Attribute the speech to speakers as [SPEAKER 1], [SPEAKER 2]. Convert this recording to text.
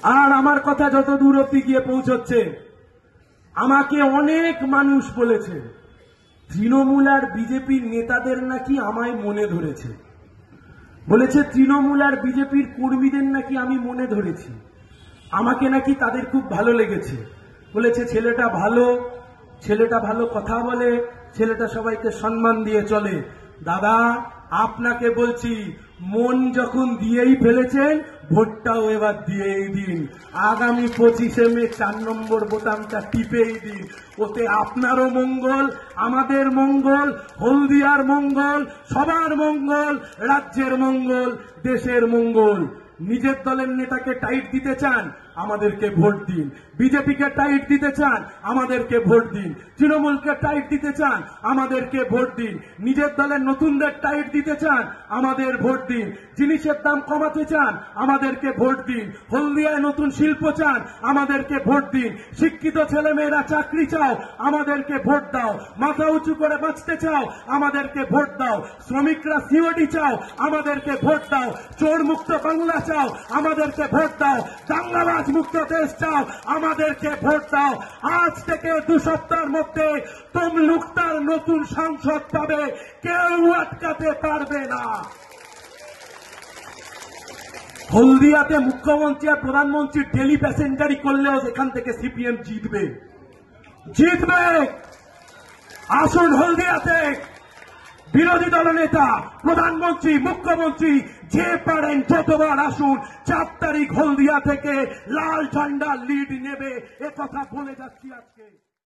[SPEAKER 1] আর আমার কথা যত দূর অব্দি গিয়ে পৌঁছচ্ছে, আমাকে অনেক মানুষ বলেছে তৃণমূল আর বিজেপির নেতাদের নাকি আমায় মনে ধরেছে, বলেছে তৃণমূল আর বিজেপির কর্মীদের নাকি আমি মনে ধরেছি, আমাকে নাকি তাদের খুব ভালো লেগেছে, বলেছে ছেলেটা ভালো কথা বলে, ছেলেটা সবাইকে সম্মান দিয়ে চলে। দাদা আপনাকে বলছি, মন যখন দিয়েই ফেলেছেন ভোটটাও এবার দিয়েই দিন। আগামী 25শে মে 4 নম্বর বোতামটা টিপেই দিন। ওতে আপনারও মঙ্গল, আমাদের মঙ্গল, হলদিয়ার মঙ্গল, সবার মঙ্গল, রাজ্যের মঙ্গল, দেশের মঙ্গল। নিজের দলের নেতাকে টাইট দিতে চান, আমাদেরকে ভোট দিন। বিজেপিকে টাইট দিতে চান, আমাদেরকে ভোট দিন। তৃণমূলকে টাইট দিতে চান, আমাদেরকে ভোট দিন। নিজের দলের নতুনদের টাইট দিতে চান, আমাদের ভোট দিন। জিনিসের দাম কমাতে চান, আমাদেরকে ভোট দিন। হলদিয়ায় নতুন শিল্প চান, আমাদেরকে ভোট দিন। শিক্ষিত ছেলেমেয়েরা চাকরি চাও, আমাদেরকে ভোট দাও। মাথা উঁচু করে বাঁচতে চাও, আমাদেরকে ভোট দাও। শ্রমিকরা সিওডি চাও, আমাদেরকে ভোট দাও। চোর মুক্ত বাংলা চাও, আমাদেরকে ভোট দাও। দাঙ্গাবাজ মুক্ত দেশ চাও, আমাদেরকে ভোট দাও। আজ থেকে 2 সপ্তাহের মধ্যে তমলুকটার নতুন সাংসদ পাবে, কেউ আটকাতে পারবে না। হলদিয়াতে মুখ্যমন্ত্রী আর প্রধানমন্ত্রী ডেলি প্যাসেঞ্জারি করলেও সেখান থেকে সিপিএম জিতবে। আসুন হলদিয়াতে বিরোধী দলনেতা, প্রধানমন্ত্রী, মুখ্যমন্ত্রী যে পারেন যতবার আসুন। 4 তারিখ হলদিয়া থেকে লাল ঝান্ডা লিড নেবে, একথা বলে যাচ্ছি আজকে।